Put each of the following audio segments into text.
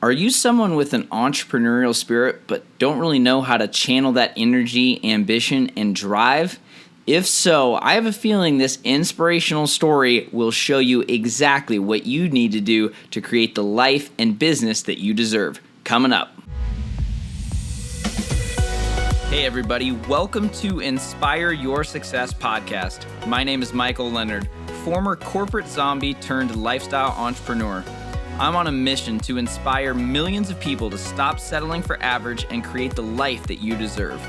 Are you someone with an entrepreneurial spirit but don't really know how to channel that energy, ambition, and drive? If so, I have a feeling this inspirational story will show you exactly what you need to do to create the life and business that you deserve. Coming up. Hey everybody, welcome to Inspire Your Success podcast. My name is Michael Leonard, former corporate zombie turned lifestyle entrepreneur. I'm on a mission to inspire millions of people to stop settling for average and create the life that you deserve.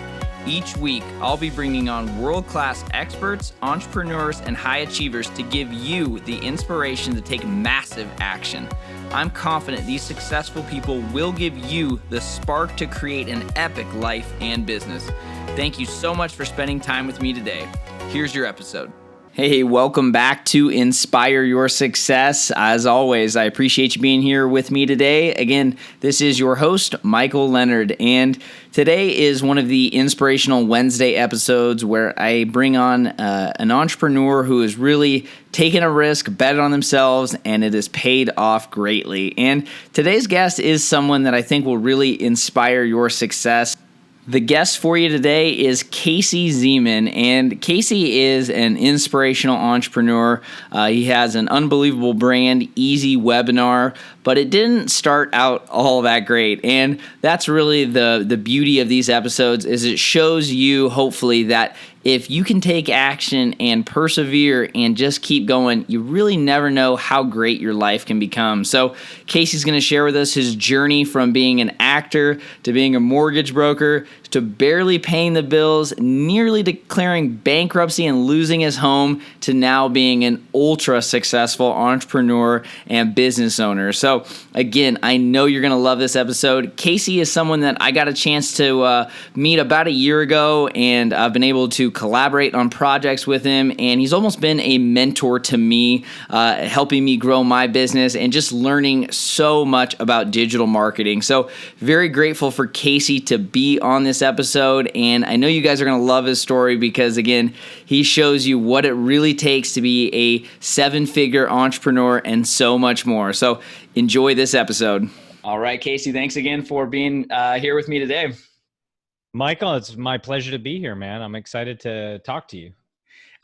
Each week, I'll be bringing on world-class experts, entrepreneurs, and high achievers to give you the inspiration to take massive action. I'm confident these successful people will give you the spark to create an epic life and business. Thank you so much for spending time with me today. Here's your episode. Hey, welcome back to Inspire Your Success. As always, I appreciate you being here with me today. Again, this is your host, Michael Leonard, and today is one of the Inspirational Wednesday episodes where I bring on an entrepreneur who has really taken a risk, bet on themselves, and it has paid off greatly. And today's guest is someone that I think will really inspire your success. The guest for you today is Casey Zeman, and Casey is an inspirational entrepreneur. He has an unbelievable brand, EasyWebinar, but it didn't start out all that great. And that's really the beauty of these episodes is it shows you, hopefully, that if you can take action and persevere and just keep going, you really never know how great your life can become. So Casey's going to share with us his journey from being an actor to being a mortgage broker to barely paying the bills, nearly declaring bankruptcy and losing his home, to now being an ultra successful entrepreneur and business owner. So again, I know you're going to love this episode. Casey is someone that I got a chance to meet about a year ago, and I've been able to collaborate on projects with him, and he's almost been a mentor to me, helping me grow my business and just learning so much about digital marketing. So very grateful for Casey to be on this episode, and I know you guys are going to love his story because, again, he shows you what it really takes to be a seven-figure entrepreneur and so much more. So enjoy this episode. All right, Casey, thanks again for being here with me today. Michael, it's my pleasure to be here, man. I'm excited to talk to you.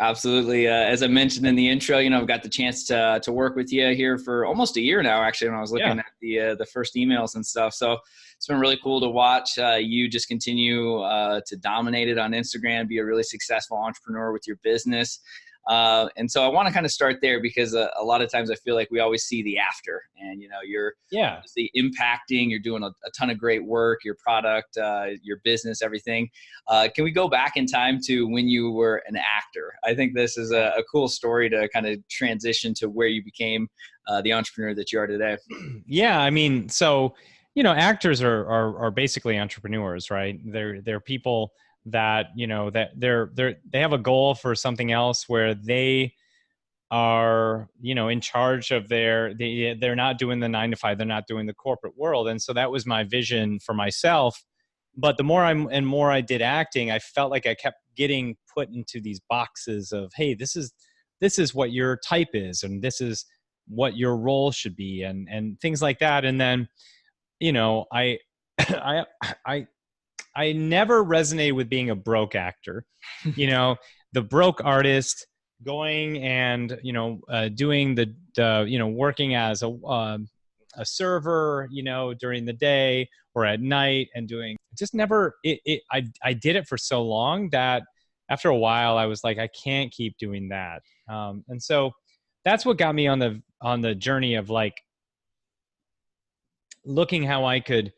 Absolutely. As I mentioned in the intro, I've got the chance to work with you here for almost a year now, actually, when I was looking at the first emails and stuff. So it's been really cool to watch you just continue to dominate it on Instagram, be a really successful entrepreneur with your business. And so I want to kind of start there because a lot of times I feel like we always see the after, and you're obviously impacting, you're doing a ton of great work, your product, your business, everything. Can we go back in time to when you were an actor? I think this is a cool story to kind of transition to where you became the entrepreneur that you are today. Yeah, I mean, so actors are basically entrepreneurs, right? They're people that they have a goal for something else where they are in charge of they're not doing the 9-to-5, they're not doing the corporate world. And so that was my vision for myself. But the more I did acting, I felt like I kept getting put into these boxes of, hey, this is what your type is, and this is what your role should be, and things like that. And then I never resonated with being a broke actor, the broke artist going and, doing the working as a server, during the day or at night, and doing just never, I did it for so long that after a while I was like, I can't keep doing that. And so that's what got me on the journey of like looking how I could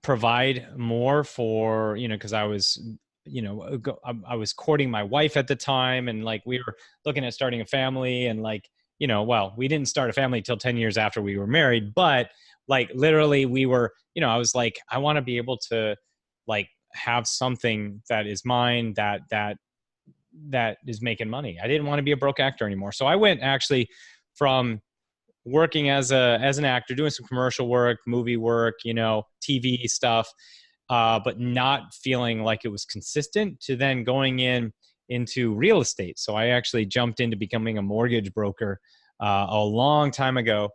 provide more for, because I was, I was courting my wife at the time, and like we were looking at starting a family, and like, well, we didn't start a family till 10 years after we were married, but like literally we were, I was like, I want to be able to like have something that is mine, that is making money. I didn't want to be a broke actor anymore. So I went actually from working as an actor, doing some commercial work, movie work, TV stuff, but not feeling like it was consistent, to then going into real estate. So I actually jumped into becoming a mortgage broker a long time ago.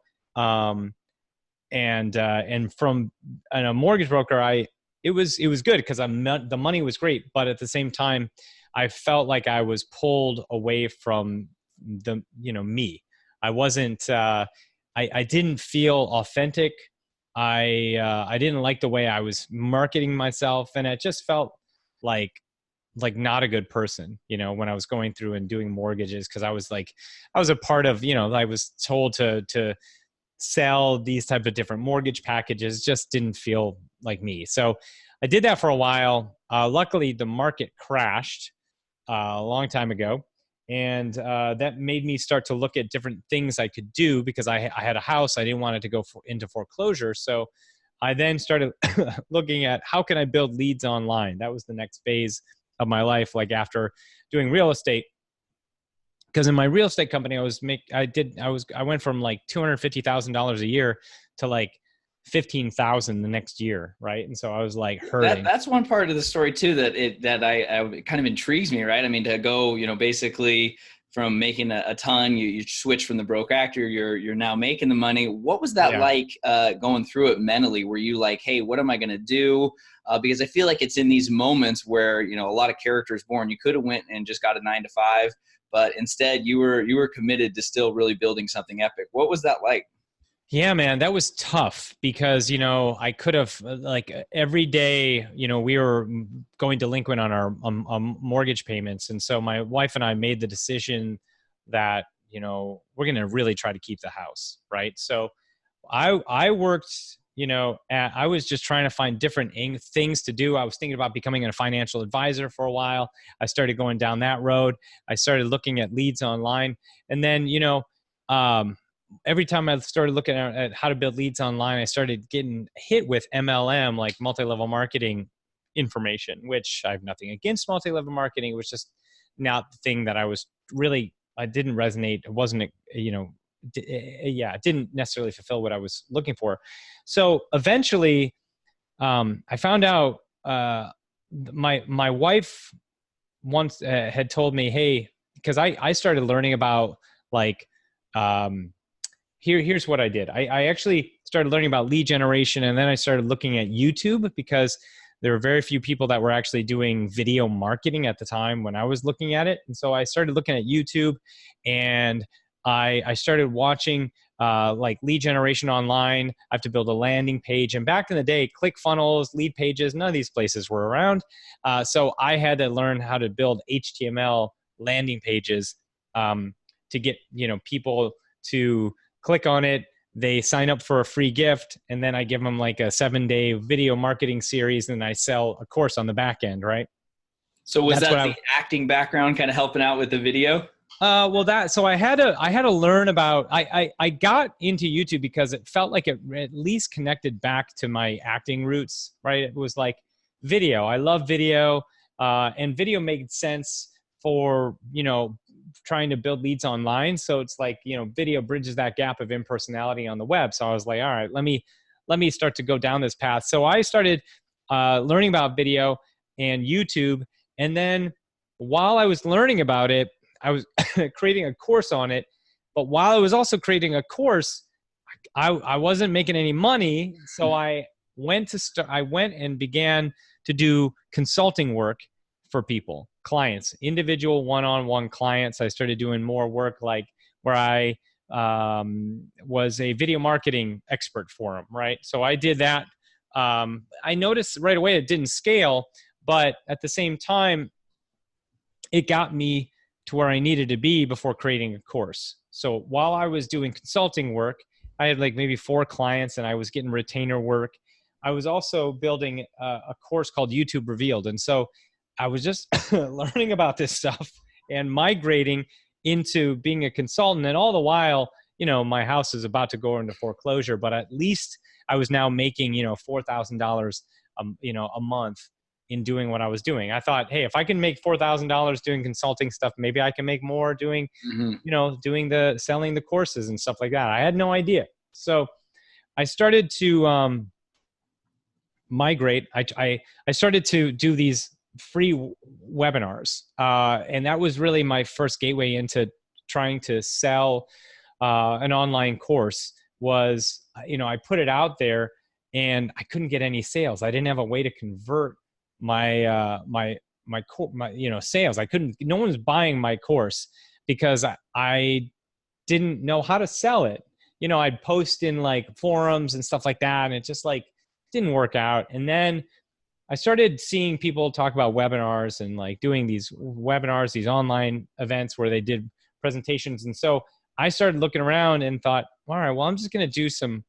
and from a mortgage broker, it was good because the money was great, but at the same time, I felt like I was pulled away from me. I wasn't. I didn't feel authentic. I didn't like the way I was marketing myself, and it just felt like not a good person, when I was going through and doing mortgages, because I was a part of, I was told to sell these type of different mortgage packages. Just didn't feel like me. So I did that for a while. Luckily, the market crashed a long time ago. And that made me start to look at different things I could do, because I had a house. I didn't want it to go into foreclosure. So I then started looking at how can I build leads online. That was the next phase of my life, like after doing real estate. Because in my real estate company, I went from like $250,000 a year to like 15,000 the next year, right? And so I was like hurting. That's one part of the story too that I kind of intrigues me, right? I mean, to go, basically from making a ton, you switch from the broke actor, you're now making the money. What was that like going through it mentally? Were you like, hey, what am I going to do? Because I feel like it's in these moments where, a lot of characters born. You could have went and just got a 9-to-5, but instead you were committed to still really building something epic. What was that like? Yeah, man, that was tough because, I could have every day, we were going delinquent on our mortgage payments. And so my wife and I made the decision that, we're going to really try to keep the house. Right. So I worked, I was just trying to find different things to do. I was thinking about becoming a financial advisor for a while. I started going down that road. I started looking at leads online. And then, every time I started looking at how to build leads online, I started getting hit with MLM, like multi-level marketing information, which I have nothing against multi-level marketing. It was just not the thing that I didn't resonate. It wasn't, it didn't necessarily fulfill what I was looking for. So eventually I found out my wife once had told me, hey, because I started learning about here's what I did. I actually started learning about lead generation, and then I started looking at YouTube, because there were very few people that were actually doing video marketing at the time when I was looking at it. And so I started looking at YouTube, and I started watching lead generation online. I have to build a landing page. And back in the day, ClickFunnels, Lead Pages, none of these places were around. So I had to learn how to build HTML landing pages to get people to click on it. They sign up for a free gift, and then I give them like a 7-day video marketing series, and I sell a course on the back end, right? So was that the acting background kind of helping out with the video? So I had to learn about, I got into YouTube because it felt like it at least connected back to my acting roots, right? It was like video. I love video, and video made sense for, trying to build leads online. So it's like, video bridges that gap of impersonality on the web. So I was like, all right, let me start to go down this path. So I started learning about video and YouTube. And then while I was learning about it, I was creating a course on it. But while I was also creating a course, I wasn't making any money. So I went and began to do consulting work for people, clients, individual one-on-one clients. I started doing more work like where I was a video marketing expert for them, right? So I did that. I noticed right away it didn't scale, but at the same time, it got me to where I needed to be before creating a course. So while I was doing consulting work, I had like maybe 4 clients and I was getting retainer work. I was also building a course called YouTube Revealed. And so I was just learning about this stuff and migrating into being a consultant. And all the while, my house is about to go into foreclosure, but at least I was now making, $4,000, a month in doing what I was doing. I thought, hey, if I can make $4,000 doing consulting stuff, maybe I can make more doing, doing selling the courses and stuff like that. I had no idea. So I started to migrate. I started to do these free webinars. And that was really my first gateway into trying to sell an online course was, I put it out there and I couldn't get any sales. I didn't have a way to convert my sales. No one was buying my course because I didn't know how to sell it. I'd post in like forums and stuff like that, and it just like didn't work out. And then I started seeing people talk about webinars and like doing these webinars, these online events where they did presentations. And so I started looking around and thought, all right, well, I'm just going to do some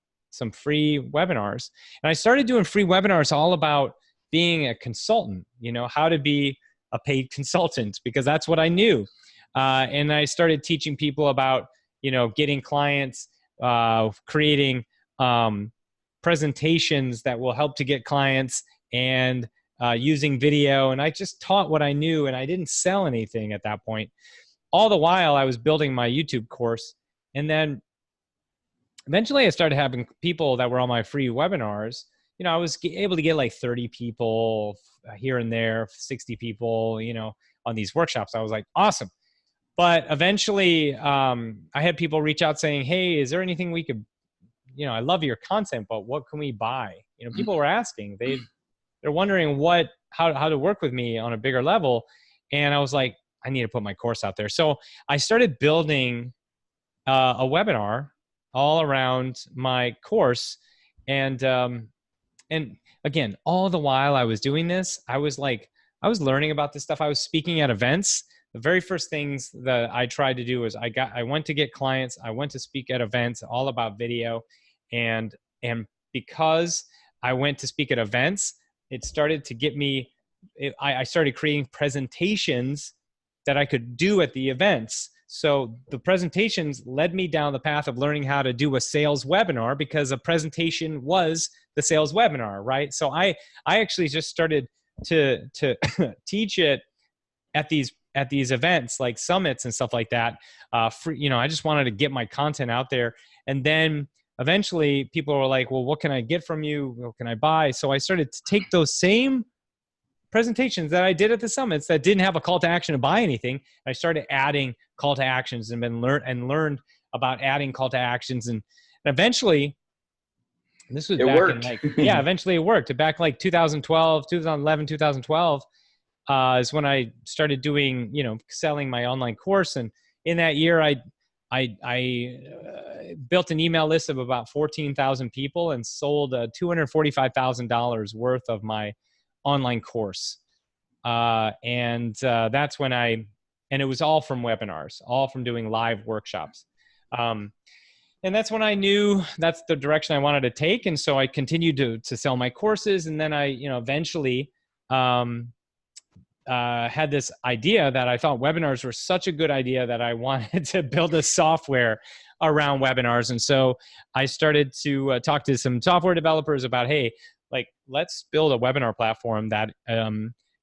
free webinars. And I started doing free webinars all about being a consultant, how to be a paid consultant, because that's what I knew. And I started teaching people about, getting clients, creating presentations that will help to get clients, and using video. And I just taught what I knew, and I didn't sell anything at that point. All the while I was building my YouTube course. And then eventually I started having people that were on my free webinars. I was able to get like 30 people here and there, 60 people, on these workshops. I was like, awesome. But eventually I had people reach out saying, hey, is there anything we could, I love your content, but what can we buy? People were asking, they're wondering how to work with me on a bigger level. And I was like, I need to put my course out there. So I started building a webinar all around my course. And again, all the while I was doing this, I was learning about this stuff. I was speaking at events. The very first things that I tried to do was I went to get clients. I went to speak at events all about video. And because I went to speak at events, it started to get me, I started creating presentations that I could do at the events. So the presentations led me down the path of learning how to do a sales webinar, because a presentation was the sales webinar, right? So I actually just started to teach it at these events, like summits and stuff like that. I just wanted to get my content out there. And then eventually people were like, well, what can I get from you? What can I buy? So I started to take those same presentations that I did at the summits that didn't have a call to action to buy anything. I started adding call to actions and learned about adding call to actions. And eventually, this was eventually it worked. Back like 2011, 2012 is when I started doing, selling my online course. And in that year, I built an email list of about 14,000 people and sold $245,000 worth of my online course. That's when and it was all from webinars, all from doing live workshops. And that's when I knew that's the direction I wanted to take. And so I continued to sell my courses. And then I, eventually had this idea that I thought webinars were such a good idea that I wanted to build a software around webinars. And so I started to talk to some software developers about, hey, like, let's build a webinar platform that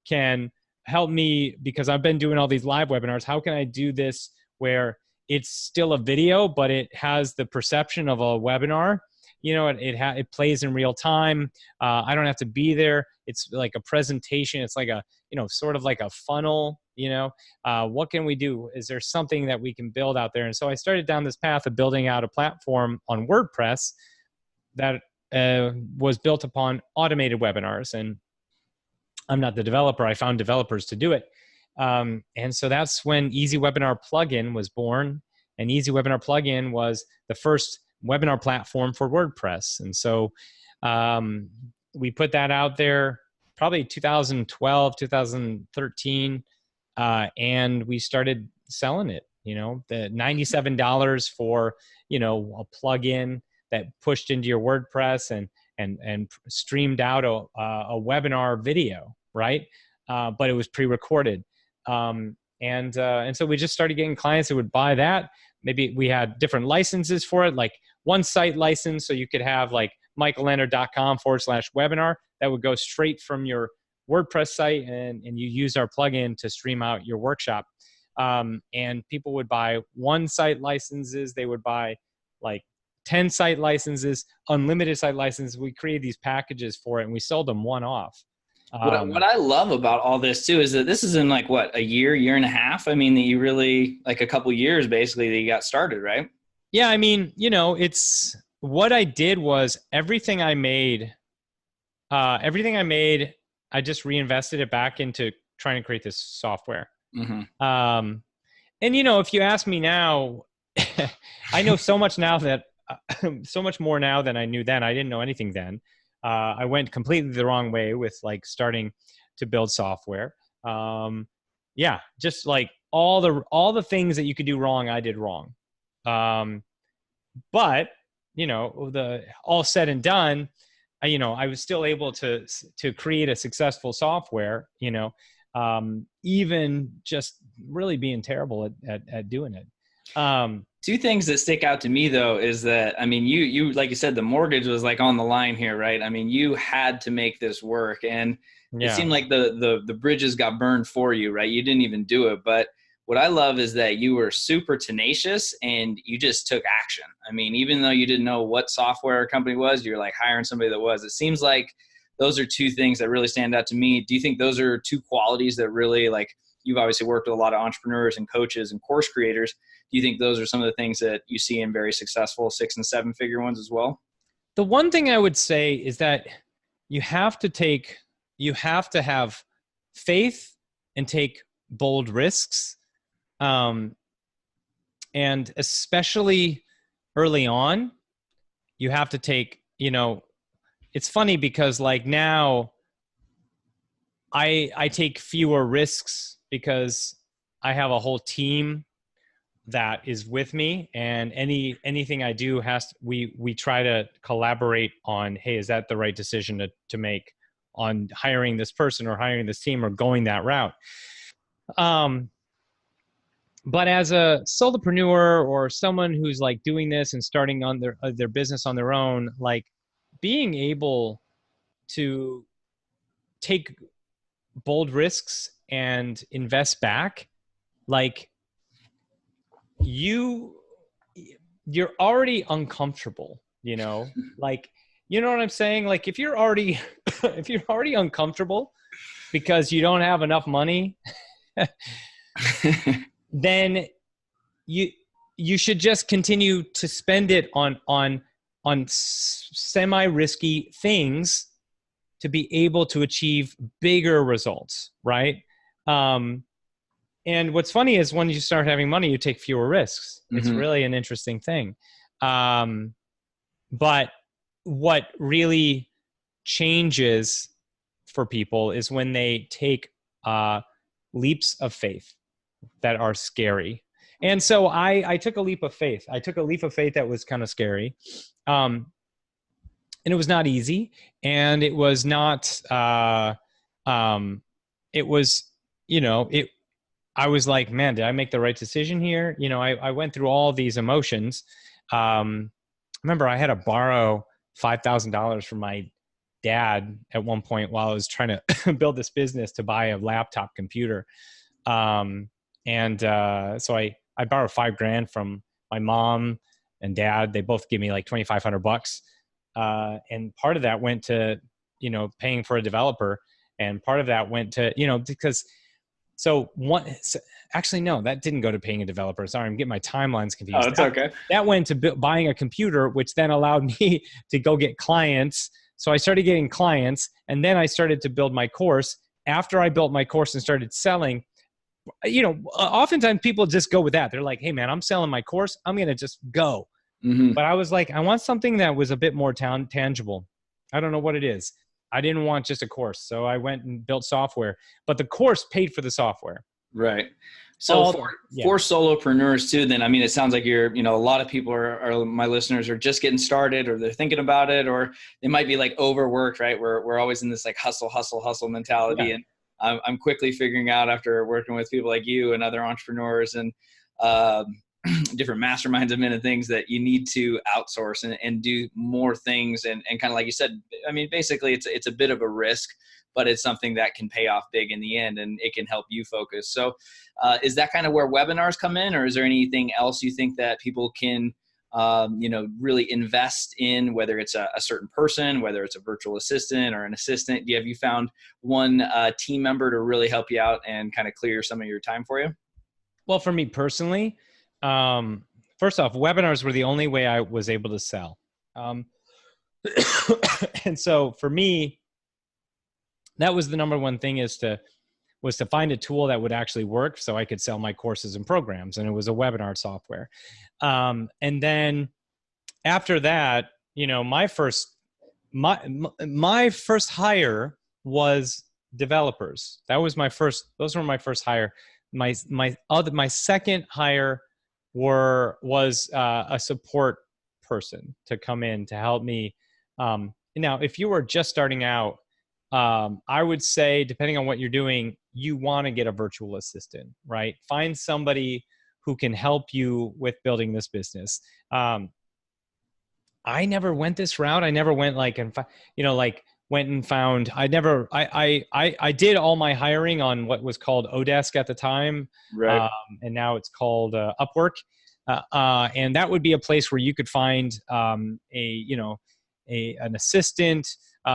can help me, because I've been doing all these live webinars. How can I do this where it's still a video, but it has the perception of a webinar? It plays in real time. I don't have to be there. It's like a presentation. It's like a, sort of like a funnel. What can we do? Is there something that we can build out there? And so I started down this path of building out a platform on WordPress that was built upon automated webinars. And I'm not the developer. I found developers to do it. And so that's when EasyWebinar plugin was born. And EasyWebinar plugin was the first webinar platform for WordPress. And so we put that out there probably 2012, 2013, and we started selling it. The $97 for a plugin that pushed into your WordPress and streamed out a webinar video, right? But it was pre-recorded. And so we just started getting clients that would buy that. Maybe we had different licenses for it, like one site license. So you could have like michaelleonard.com/webinar that would go straight from your WordPress site, and you use our plugin to stream out your workshop. And people would buy one site licenses. They would buy like 10 site licenses, unlimited site licenses. We created these packages for it, and we sold them one off. What I love about all this too is that this is in like what, a year and a half? I mean, that you really, like a couple years basically, that you got started, right? Yeah. I mean, it's what I did was everything I made, I just reinvested it back into trying to create this software. Mm-hmm. And if you ask me now, I know so much now that so much more now than I knew then. I didn't know anything then. I went completely the wrong way with like starting to build software. Yeah, just like all the things that you could do wrong, I did wrong. But the all said and done, I was still able to create a successful software. Even just really being terrible at doing it. Two things that stick out to me though is that, I mean, you like you said, the mortgage was like on the line here, right? I mean, you had to make this work, and it seemed like the bridges got burned for you, right? You didn't even do it. But what I love is that you were super tenacious and you just took action. I mean, even though you didn't know what software company was, you're like hiring somebody that was. It seems like those are two things that really stand out to me. Do you think those are two qualities that really, like, you've obviously worked with a lot of entrepreneurs and coaches and course creators. Do you think those are some of the things that you see in very successful 6 and 7 figure ones as well? The one thing I would say is that you have to have faith and take bold risks. And especially early on, you have to take, it's funny because like now I take fewer risks because I have a whole team that is with me, and anything I do we try to collaborate on, hey, is that the right decision to make on hiring this person or hiring this team or going that route? But as a solopreneur or someone who's like doing this and starting on their business on their own, like being able to take bold risks and invest back, like you're already uncomfortable, like, you know what I'm saying? Like if you're already uncomfortable because you don't have enough money, then you should just continue to spend it on semi-risky things to be able to achieve bigger results, right? And what's funny is when you start having money, you take fewer risks. Mm-hmm. It's really an interesting thing. But what really changes for people is when they take leaps of faith that are scary. And so I took a leap of faith. I took a leap of faith that was kind of scary. And it was not easy. And it was not, it was, I was like, man, did I make the right decision here? I went through all these emotions. Remember, I had to borrow $5,000 from my dad at one point while I was trying to build this business to buy a laptop computer. So I borrowed $5,000 from my mom and dad. They both give me like $2,500. And part of that went to, paying for a developer. And part of that went to, because actually, no, that didn't go to paying a developer. Sorry, I'm getting my timelines confused. Oh, it's okay. That went to buying a computer, which then allowed me to go get clients. So I started getting clients, and then I started to build my course. After I built my course and started selling, oftentimes people just go with that. They're like, hey man, I'm selling my course. I'm going to just go. Mm-hmm. But I was like, I want something that was a bit more tangible. I don't know what it is. I didn't want just a course. So I went and built software, but the course paid for the software. Right. So for solopreneurs too, then, I mean, it sounds like you're, a lot of people are my listeners are just getting started, or they're thinking about it, or they might be like overworked, right? We're always in this like hustle mentality. Yeah. And I'm quickly figuring out, after working with people like you and other entrepreneurs and different masterminds and things, that you need to outsource and do more things. And kind of like you said, I mean, basically it's a bit of a risk, but it's something that can pay off big in the end, and it can help you focus. So is that kind of where webinars come in, or is there anything else you think that people can, really invest in, whether it's a certain person, whether it's a virtual assistant or an assistant? Have you found one team member to really help you out and kind of clear some of your time for you? Well, for me personally, first off, webinars were the only way I was able to sell. Um, and so for me, that was the number one thing was to find a tool that would actually work so I could sell my courses and programs. And it was a webinar software. And then after that, you know, my first hire was developers. Those were my first hire. My second hire was a support person to come in to help me. Now, if you were just starting out, I would say, depending on what you're doing, you want to get a virtual assistant, right? Find somebody who can help you with building this business. I never went this route. I never went like, went and found, I did all my hiring on what was called Odesk at the time. Right. And now it's called Upwork. And that would be a place where you could find an assistant.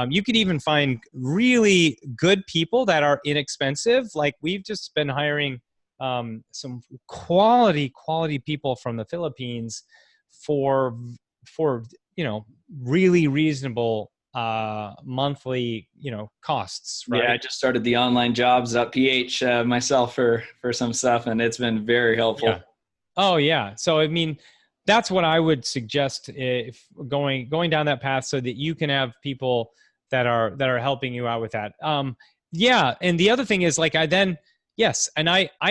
You could even find really good people that are inexpensive. Like we've just been hiring some quality people from the Philippines for really reasonable monthly costs, right? Yeah, I just started the online jobs.ph myself for some stuff, and it's been very helpful. Yeah. Oh yeah. So I mean, that's what I would suggest, if going down that path, so that you can have people that are helping you out with that. Yeah. And the other thing is, like, I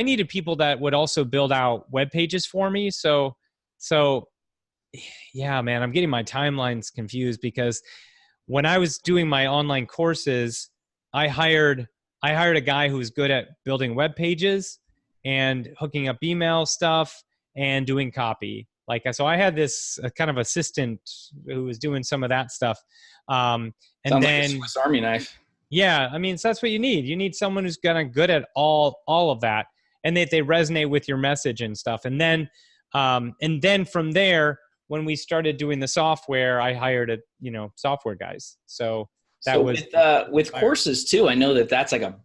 needed people that would also build out web pages for me. So yeah, man, I'm getting my timelines confused, because when I was doing my online courses, I hired a guy who was good at building web pages and hooking up email stuff and doing copy. So I had this kind of assistant who was doing some of that stuff. And Sounds then like a Swiss Army knife. yeah, I mean, so that's what you need. You need someone who's kind of good at all of that, and that they resonate with your message and stuff. And then from there, when we started doing the software, I hired software guys. So that was with courses too. I know that that's like a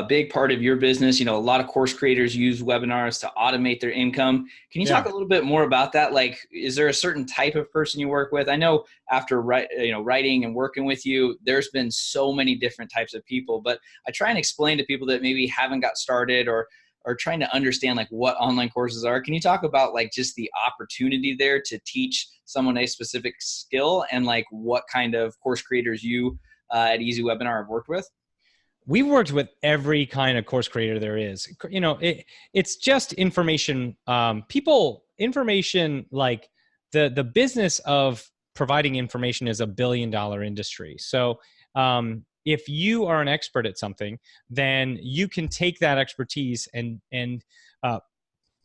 big part of your business. A lot of course creators use webinars to automate their income. Can you talk a little bit more about that? Like, is there a certain type of person you work with? I know after writing and working with you, there's been so many different types of people, but I try and explain to people that maybe haven't got started or trying to understand like what online courses are. Can you talk about like just the opportunity there to teach someone a specific skill, and like what kind of course creators you at EasyWebinar have worked with? We've worked with every kind of course creator there is. It's just information. Information, like the business of providing information is $1 billion industry. So if you are an expert at something, then you can take that expertise and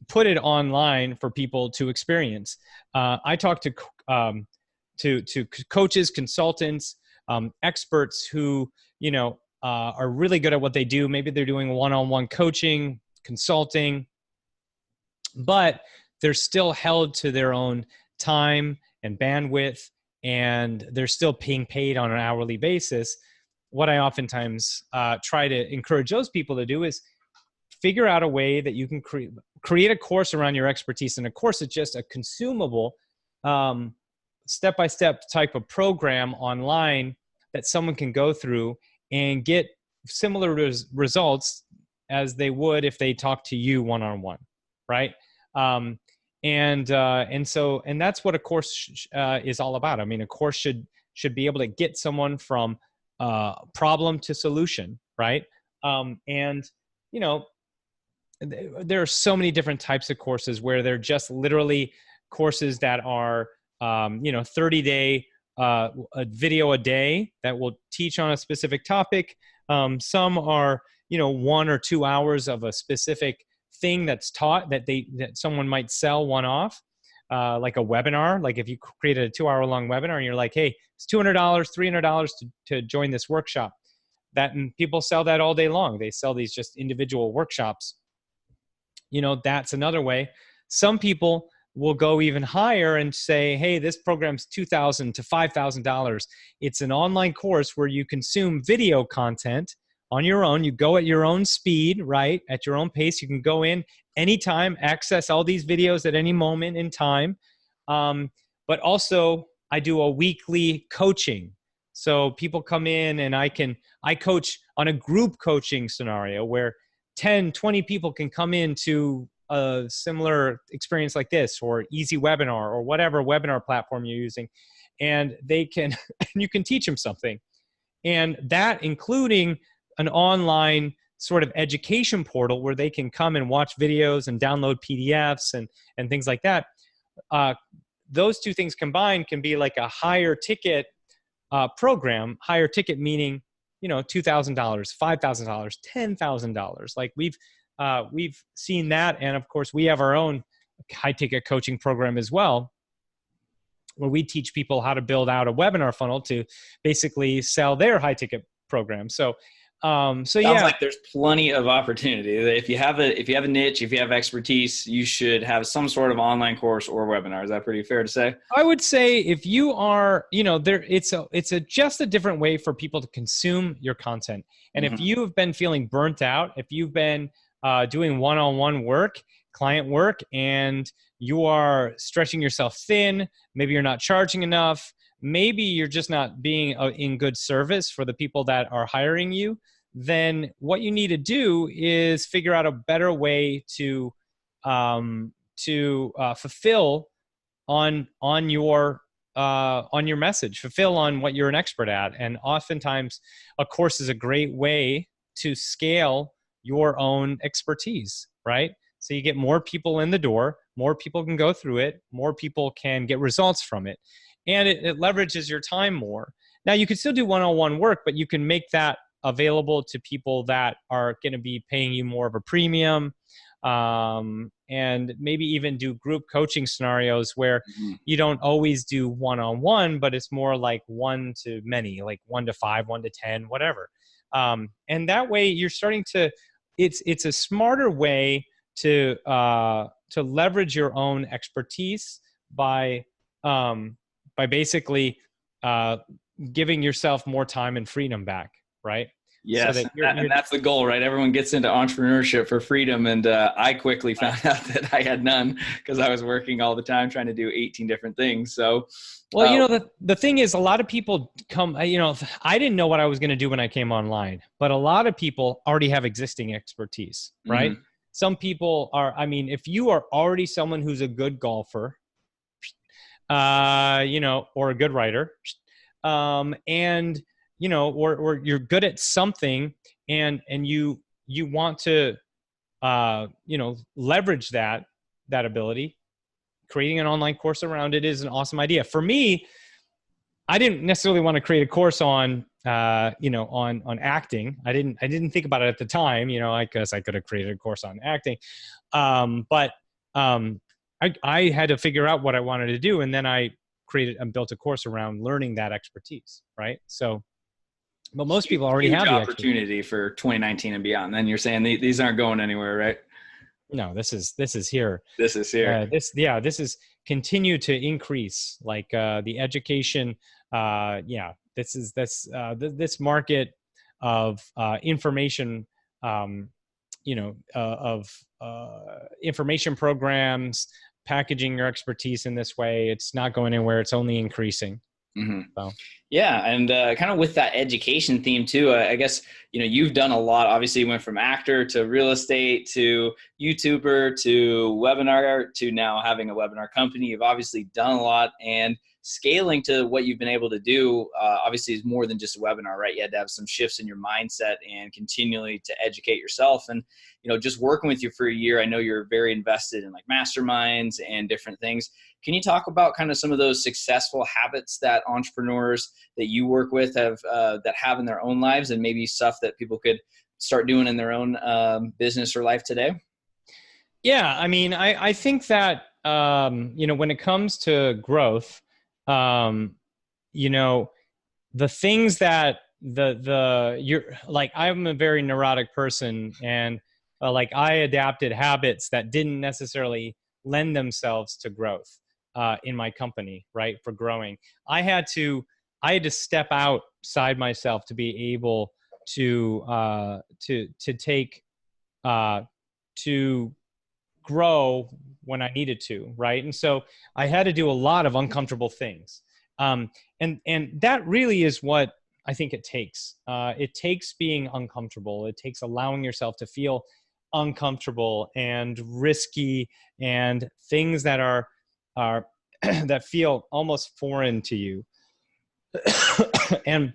put it online for people to experience. I talk to coaches, consultants, experts who are really good at what they do. Maybe they're doing one-on-one coaching, consulting, but they're still held to their own time and bandwidth, and they're still being paid on an hourly basis. What I oftentimes try to encourage those people to do is figure out a way that you can create a course around your expertise. And a course is just a consumable, step-by-step type of program online that someone can go through and get similar results as they would if they talk to you one-on-one, right? And that's what a course is all about. I mean, a course should be able to get someone from problem to solution, right? There are so many different types of courses where they're just literally courses that are 30-day a video a day that will teach on a specific topic. Some are 1 or 2 hours of a specific thing that's taught that someone might sell one-off, like a webinar. Like if you created a 2-hour-long webinar and you're like, hey, it's $200, $300 to join this workshop. And people sell that all day long. They sell these just individual workshops. That's another way. Some people will go even higher and say, hey, this program's $2,000 to $5,000. It's an online course where you consume video content on your own. You go at your own speed, right? At your own pace. You can go in anytime, access all these videos at any moment in time. But also I do a weekly coaching. So people come in and I coach on a group coaching scenario where 10, 20 people can come into a similar experience like this, or EasyWebinar, or whatever webinar platform you're using. And they can, and you can teach them something. And that including an online sort of education portal where they can come and watch videos and download PDFs and things like that. Those two things combined can be like a higher ticket program. Higher ticket meaning, $2,000, $5,000, $10,000. Like we've seen that, and of course we have our own high ticket coaching program as well, where we teach people how to build out a webinar funnel to basically sell their high ticket program. So Sounds like there's plenty of opportunity. If you have a niche, if you have expertise, you should have some sort of online course or webinar. Is that pretty fair to say? I would say if you are, it's just a different way for people to consume your content. And if you have been feeling burnt out, if you've been doing one-on-one work, client work, and you are stretching yourself thin, maybe you're not charging enough, maybe you're just not being in good service for the people that are hiring you, then what you need to do is figure out a better way to fulfill on your message, fulfill on what you're an expert at. And oftentimes a course is a great way to scale your own expertise, right? So you get more people in the door, more people can go through it, more people can get results from it. And it leverages your time more. Now, you could still do one-on-one work, but you can make that available to people that are going to be paying you more of a premium, and maybe even do group coaching scenarios where you don't always do one-on-one, but it's more like one to many, like 1 to 5, 1 to 10, whatever. And that way you're starting to, it's a smarter way to leverage your own expertise by basically giving yourself more time and freedom back, right? Yes, so and that's the goal, right? Everyone gets into entrepreneurship for freedom, and I quickly found out that I had none because I was working all the time trying to do 18 different things. So, well, the thing is, a lot of people come, I didn't know what I was going to do when I came online, but a lot of people already have existing expertise, right? Some people are, if you are already someone who's a good golfer, or a good writer, and or you're good at something, and you want to leverage that ability. Creating an online course around it is an awesome idea. For me, I didn't necessarily want to create a course on on acting. I didn't think about it at the time. I guess I could have created a course on acting, but I had to figure out what I wanted to do, and then I created and built a course around learning that expertise, right? So, but most people already have the opportunity for 2019 and beyond. Then you're saying these aren't going anywhere, right? No, this is here. This is here. This is continue to increase, like the education. This market of information. Of information programs, packaging your expertise in this way. It's not going anywhere. It's only increasing. So. Yeah. And kind of with that education theme too, I guess, you've done a lot. Obviously you went from actor to real estate to YouTuber to webinar to now having a webinar company. You've obviously done a lot, and scaling to what you've been able to do obviously is more than just a webinar, right? You had to have some shifts in your mindset and continually to educate yourself. And, just working with you for a year, I know you're very invested in like masterminds and different things. Can you talk about kind of some of those successful habits that entrepreneurs that you work with have in their own lives, and maybe stuff that people could start doing in their own business or life today? Yeah. I think that, when it comes to growth, the things that you're like, I'm a very neurotic person, and I adapted habits that didn't necessarily lend themselves to growth in my company, right? For growing, I had to step outside myself to be able to grow when I needed to, right? And so I had to do a lot of uncomfortable things. And that really is what I think it takes. It takes being uncomfortable. It takes allowing yourself to feel uncomfortable and risky and things that are that feel almost foreign to you, and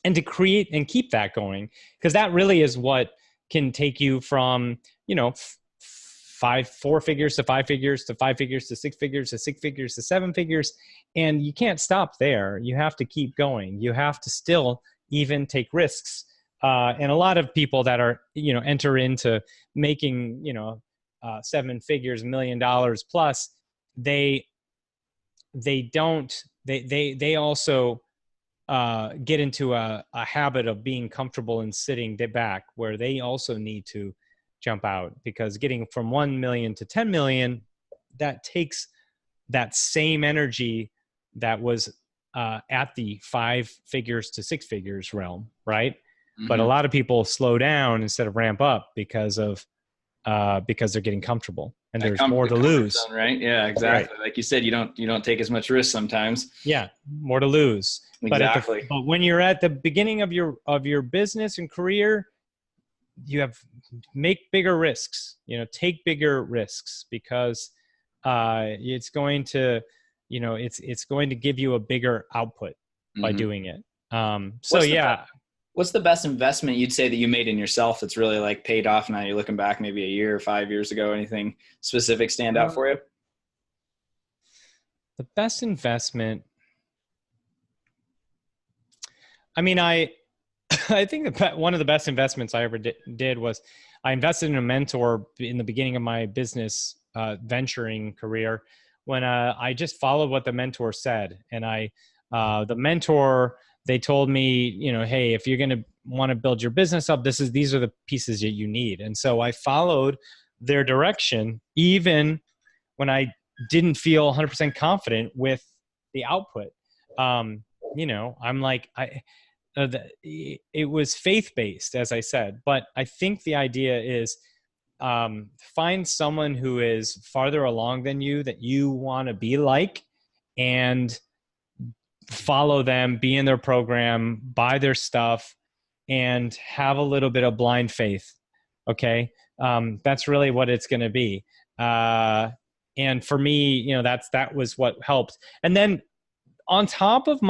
to create and keep that going, because that really is what can take you from, you know, four figures to five figures to five figures to six figures to six figures to seven figures. And you can't stop there. You have to keep going. You have to still even take risks. And a lot of people that are, you know, enter into making, you know, seven figures, $1 million plus, they also get into a habit of being comfortable and sitting back, where they also need to jump out, because getting from 1 million to 10 million, that takes that same energy that was at the five figures to six figures realm, right? Mm-hmm. But a lot of people slow down instead of ramp up because they're getting comfortable, and there's more to lose. Zone, right? Yeah, exactly. Right. Like you said, you don't take as much risk sometimes. Yeah, more to lose. Exactly. But when you're at the beginning of your business and career, you make bigger risks. You know, take bigger risks, because it's going to, you know, it's going to give you a bigger output by doing it. What's the best investment you'd say that you made in yourself that's really like paid off now? You're looking back maybe a year or 5 years ago. Anything specific stand out for you? The best investment. I mean, I think one of the best investments I ever did was I invested in a mentor in the beginning of my business venturing career, when I just followed what the mentor said. And the mentor, they told me, you know, hey, if you're going to want to build your business up, these are the pieces that you need. And so I followed their direction, even when I didn't feel 100% confident with the output. You know, I'm like, it was faith-based, as I said, but I think the idea is find someone who is farther along than you, that you want to be like, and follow them, be in their program, buy their stuff, and have a little bit of blind faith. Okay. That's really what it's going to be. And for me, you know, that was what helped. And then on top of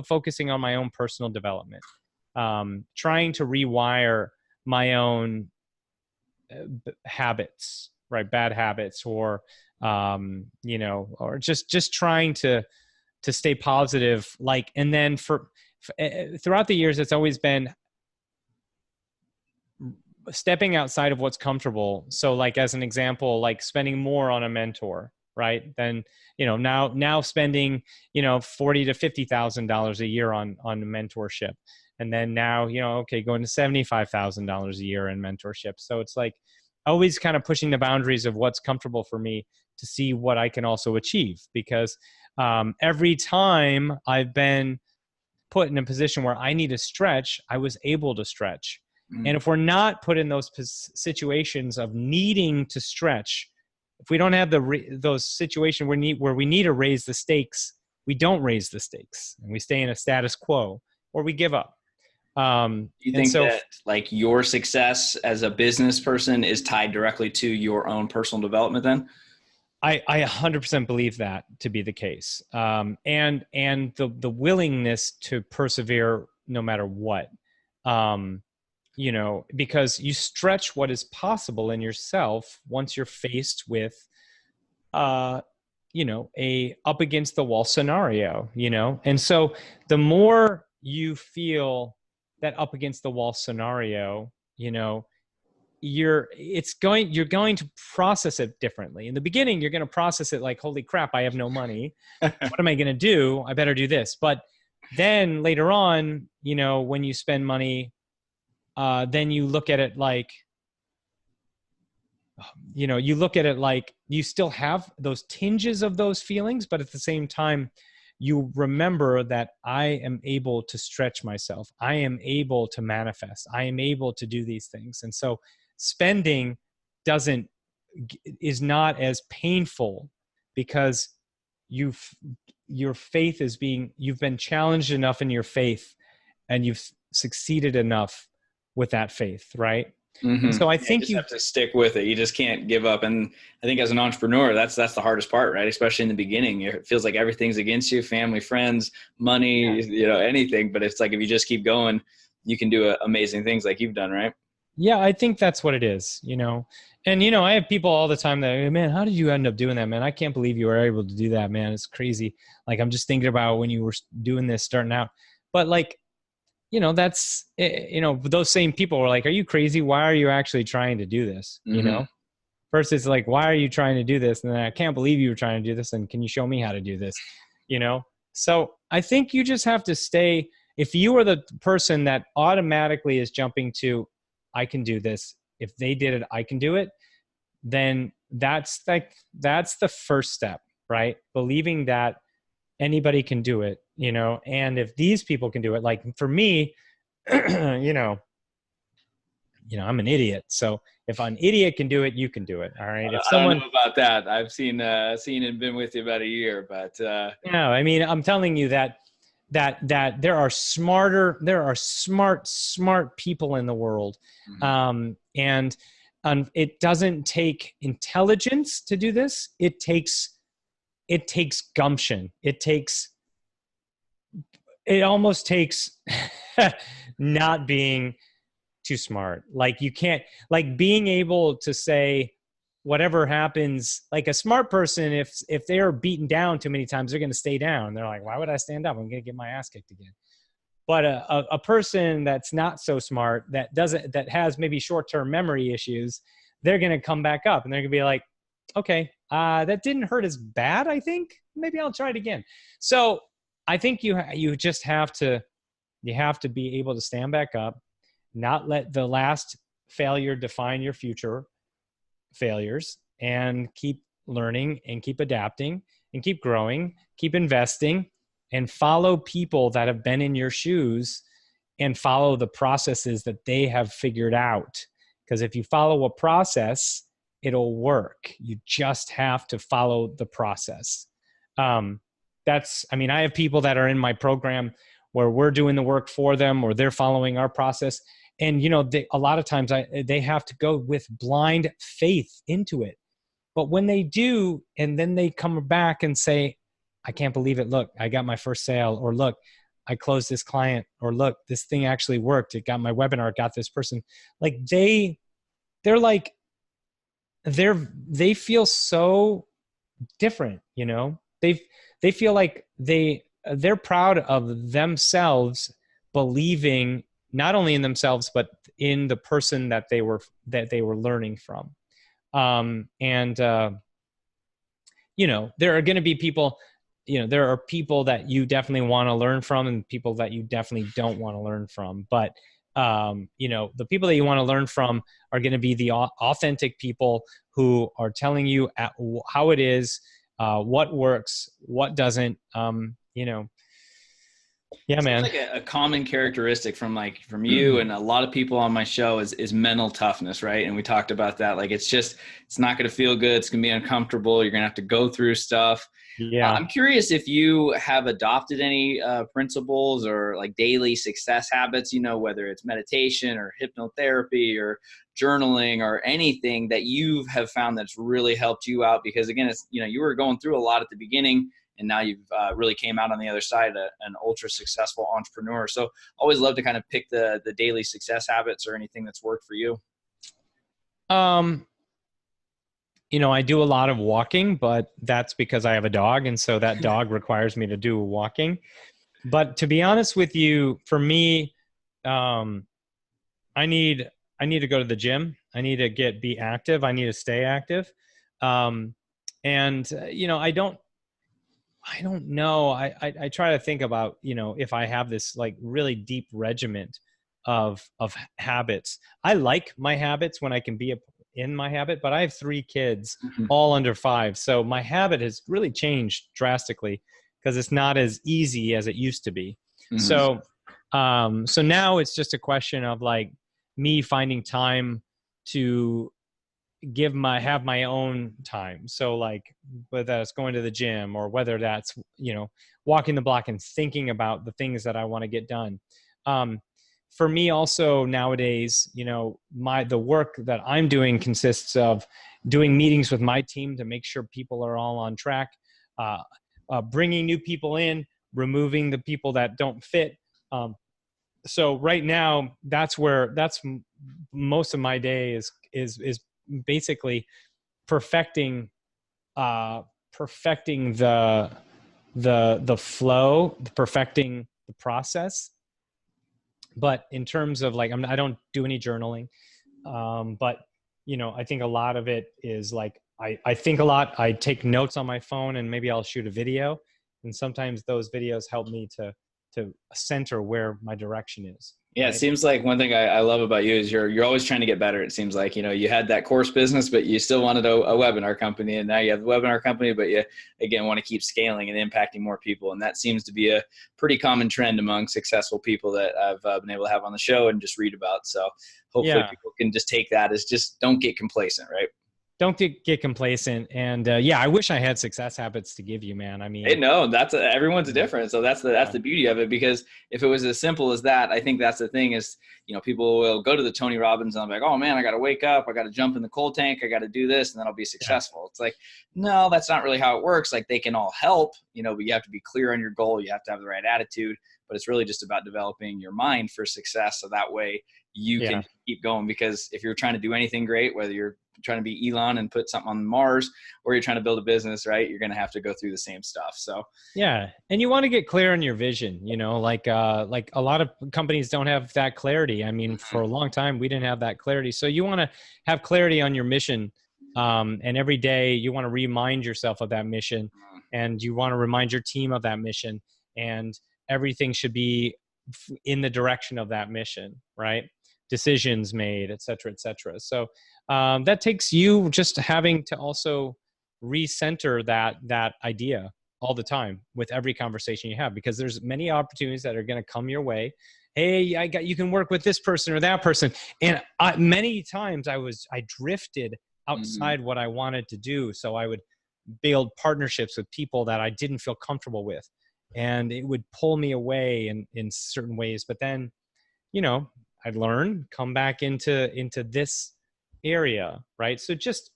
focusing on my own personal development, trying to rewire my own habits, right? Bad habits, or, you know, or just trying to stay positive. Like, and then throughout the years, it's always been stepping outside of what's comfortable. So like, as an example, like spending more on a mentor, right? Then, you know, now spending, you know, $40,000 to $50,000 a year on mentorship. And then now, you know, okay, going to $75,000 a year in mentorship. So it's like always kind of pushing the boundaries of what's comfortable for me to see what I can also achieve. Because every time I've been put in a position where I need to stretch, I was able to stretch. And if we're not put in those situations of needing to stretch, if we don't have those situations where we need to raise the stakes, we don't raise the stakes, and we stay in a status quo, or we give up. Do you think that like your success as a business person is tied directly to your own personal development then? I 100% believe that to be the case. And the willingness to persevere no matter what. You know, because you stretch what is possible in yourself once you're faced with, you know, a up against the wall scenario, you know? And so the more you feel that up against the wall scenario, you know, you're going to process it differently. In the beginning, you're going to process it like, holy crap, I have no money. What am I going to do? I better do this. But then later on, you know, when you spend money, then you look at it like, you know, you still have those tinges of those feelings, but at the same time, you remember that I am able to stretch myself. I am able to manifest. I am able to do these things. And so spending is not as painful, because your faith is you've been challenged enough in your faith, and you've succeeded enough with that faith, right? And so I You think just have to stick with it. You just can't give up. And I think as an entrepreneur, that's the hardest part, right? Especially in the beginning, it feels like everything's against you, family, friends, money, anything. But it's like, if you just keep going, you can do amazing things like you've done, right? Yeah, I think that's what it is, And, I have people all the time that, man, how did you end up doing that, man? I can't believe you were able to do that, man. It's crazy. Like, I'm just thinking about when you were doing this starting out. But like, that's, those same people were like, are you crazy? Why are you actually trying to do this? First it's like, why are you trying to do this? And then, I can't believe you were trying to do this. And can you show me how to do this? So I think you just have to stay. If you are the person that automatically is jumping to, I can do this, if they did it, I can do it, then that's the first step, right? Believing that anybody can do it, and if these people can do it, like for me, I'm an idiot. So if an idiot can do it, you can do it. All right. If someone, I don't know about that. I've seen and been with you about a year, but I mean, I'm telling you that there are smart people in the world. And it doesn't take intelligence to do this. It takes gumption. It almost takes not being too smart. Like, you can't, like, being able to say whatever happens, like a smart person, if they are beaten down too many times, they're going to stay down. They're like, why would I stand up? I'm going to get my ass kicked again. But a person that's not so smart, that has maybe short-term memory issues, they're going to come back up and they're going to be like, okay, that didn't hurt as bad. I think maybe I'll try it again. So I think you just have to be able to stand back up, not let the last failure define your future failures, and keep learning and keep adapting and keep growing, keep investing, and follow people that have been in your shoes and follow the processes that they have figured out. Because if you follow a process, it'll work. You just have to follow the process. I have people that are in my program where we're doing the work for them, or they're following our process. And, a lot of times they have to go with blind faith into it. But when they do, and then they come back and say, I can't believe it. Look, I got my first sale, or look, I closed this client, or look, this thing actually worked. It got my webinar, it got this person. Like they feel so different, they feel like they're proud of themselves, believing not only in themselves, but in the person that they were learning from. There are going to be people, there are people that you definitely want to learn from, and people that you definitely don't want to learn from. But, the people that you want to learn from are going to be the authentic people who are telling you how it is, what works, what doesn't, Yeah, man. Like a common characteristic from you and a lot of people on my show is mental toughness, right? And we talked about that. Like, it's not going to feel good. It's going to be uncomfortable. You're going to have to go through stuff. Yeah. I'm curious if you have adopted any principles or like daily success habits, whether it's meditation or hypnotherapy or journaling or anything that you have found that's really helped you out. Because again, it's, you were going through a lot at the beginning, and now you've really came out on the other side, an ultra successful entrepreneur. So always love to kind of pick the daily success habits or anything that's worked for you. I do a lot of walking, but that's because I have a dog. And so that dog requires me to do walking. But to be honest with you, for me, I need to go to the gym. I need to be active. I need to stay active. I don't know. I try to think about, if I have this like really deep regiment of habits. I like my habits when I can be in my habit, but I have 3 kids, all under 5. So my habit has really changed drastically because it's not as easy as it used to be. So now it's just a question of like me finding time to have my own time. So like whether that's going to the gym or whether that's, walking the block and thinking about the things that I want to get done. For me also nowadays, the work that I'm doing consists of doing meetings with my team to make sure people are all on track, bringing new people in, removing the people that don't fit. So right now that's most of my day is basically perfecting the flow, perfecting the process. But in terms of like, I don't do any journaling. But I think a lot of it is like, I think a lot, I take notes on my phone, and maybe I'll shoot a video. And sometimes those videos help me to center where my direction is. Yeah, Right? it seems like one thing I love about you is you're always trying to get better. It seems like, you had that course business, but you still wanted a webinar company, and now you have the webinar company, but you, again, want to keep scaling and impacting more people. And that seems to be a pretty common trend among successful people that I've been able to have on the show and just read about. So hopefully people can just take that as just don't get complacent, right? Don't get complacent. And I wish I had success habits to give you, man. I mean, hey, no, everyone's different. So that's the beauty of it, because if it was as simple as that, I think that's the thing is, people will go to the Tony Robbins and I'm like, oh man, I got to wake up. I got to jump in the cold tank. I got to do this and then I'll be successful. It's like, no, that's not really how it works. Like they can all help, but you have to be clear on your goal. You have to have the right attitude, but it's really just about developing your mind for success. So that way you can keep going, because if you're trying to do anything great, whether you're trying to be Elon and put something on Mars, or you're trying to build a business, right? You're going to have to go through the same stuff. So, yeah. And you want to get clear on your vision, like a lot of companies don't have that clarity. I mean, for a long time, we didn't have that clarity. So you want to have clarity on your mission. And every day you want to remind yourself of that mission, and you want to remind your team of that mission, and everything should be in the direction of that mission, right? Decisions made, et cetera, et cetera. So that takes you just having to also recenter that idea all the time with every conversation you have, because there's many opportunities that are going to come your way. Hey, you can work with this person or that person. And many times I drifted outside what I wanted to do. So I would build partnerships with people that I didn't feel comfortable with, and it would pull me away in certain ways. But then, I'd learn, come back into this area, right? So just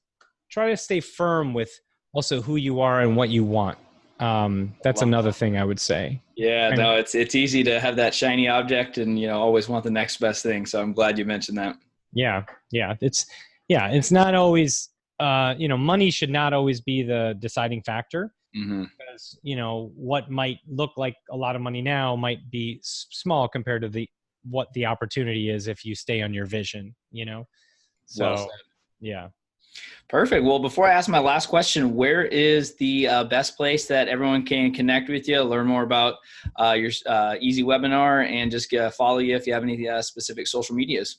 try to stay firm with also who you are and what you want. That's another thing I would say. Yeah, no, it's easy to have that shiny object and, always want the next best thing. So I'm glad you mentioned that. Yeah. It's not always, money should not always be the deciding factor. Because, what might look like a lot of money now might be small compared to what the opportunity is if you stay on your vision, So, well said. Yeah. Perfect. Well, before I ask my last question, where is the best place that everyone can connect with you, learn more about your EasyWebinar, and just follow you if you have any specific social medias?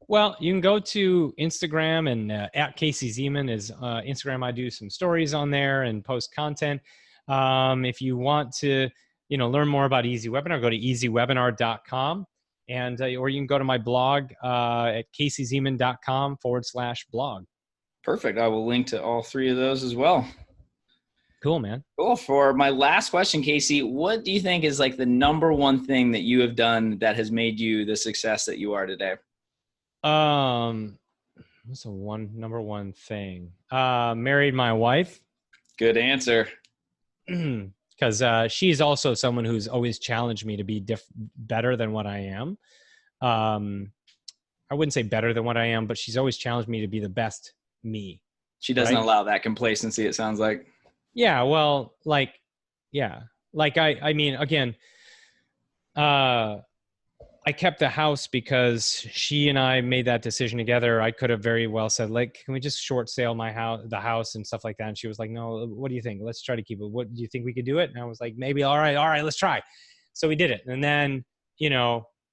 Well, you can go to Instagram, and at Casey Zeman is Instagram. I do some stories on there and post content. If you want to, learn more about EasyWebinar, go to easywebinar.com. And or you can go to my blog at caseyzeman.com/blog. Perfect. I will link to all three of those as well. Cool, man. Cool. For my last question, Casey, what do you think is like the number one thing that you have done that has made you the success that you are today? What's the number one thing? Married my wife. Good answer. Because she's also someone who's always challenged me to be better than what I am. I wouldn't say better than what I am, but she's always challenged me to be the best me. She doesn't allow that complacency, it sounds like. Yeah, well, I mean, again, I kept the house because she and I made that decision together. I could have very well said, like, can we just short sale the house and stuff like that? And she was like, no, what do you think? Let's try to keep it. What do you think we could do it? And I was like, maybe. All right, let's try. So we did it. And then,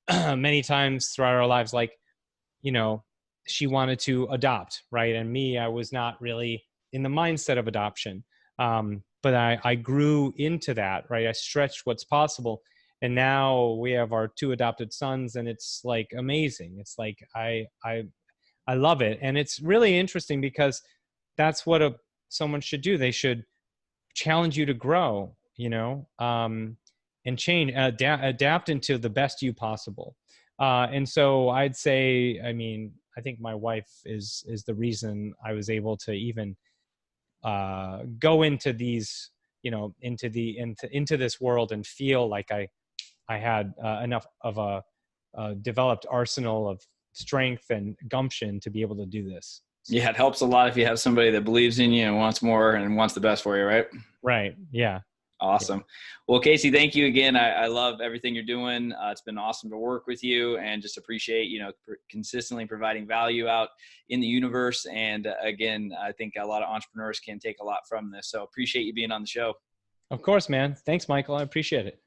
many times throughout our lives, she wanted to adopt, right? And me, I was not really in the mindset of adoption. But I grew into that, right? I stretched what's possible. And now we have our 2 adopted sons, and it's like amazing. It's like I love it. And it's really interesting because that's what someone should do. They should challenge you to grow, and change, adapt into the best you possible. And so I'd say, I mean, I think my wife is the reason I was able to even go into these, into this world and feel like I had enough of a developed arsenal of strength and gumption to be able to do this. Yeah, it helps a lot if you have somebody that believes in you and wants more and wants the best for you, right? Right. Yeah. Awesome. Yeah. Well, Casey, thank you again. I love everything you're doing. It's been awesome to work with you, and just appreciate, consistently providing value out in the universe. And again, I think a lot of entrepreneurs can take a lot from this. So appreciate you being on the show. Of course, man. Thanks, Michael. I appreciate it.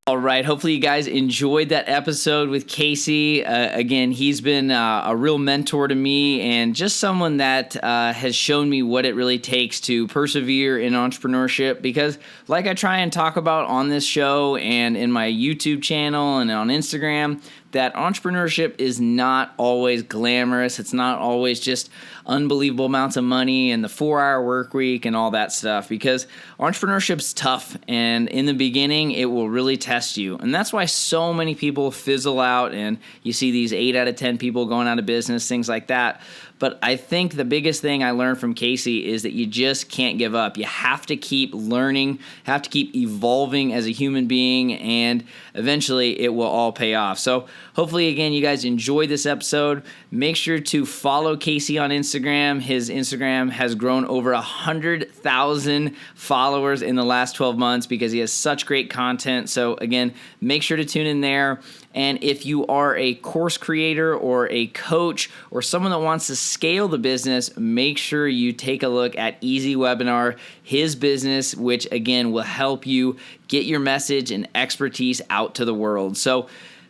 All right. Hopefully you guys enjoyed that episode with Casey. Again, he's been a real mentor to me, and just someone that has shown me what it really takes to persevere in entrepreneurship, because like I try and talk about on this show and in my YouTube channel and on Instagram, that entrepreneurship is not always glamorous. It's not always just unbelievable amounts of money and the 4-hour work week and all that stuff, because entrepreneurship's tough, and in the beginning it will really test you. And that's why so many people fizzle out, and you see these 8 out of 10 people going out of business, things like that. But I think the biggest thing I learned from Casey is that you just can't give up. You have to keep learning, have to keep evolving as a human being, and eventually it will all pay off. So hopefully, again, you guys enjoyed this episode. Make sure to follow Casey on Instagram. His Instagram has grown over 100,000 followers in the last 12 months because he has such great content. So again, make sure to tune in there. And if you are a course creator or a coach or someone that wants to scale the business, make sure you take a look at EasyWebinar, his business, which again will help you get your message and expertise out to the world. So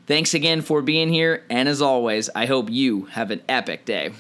thanks again for being here. And as always, I hope you have an epic day.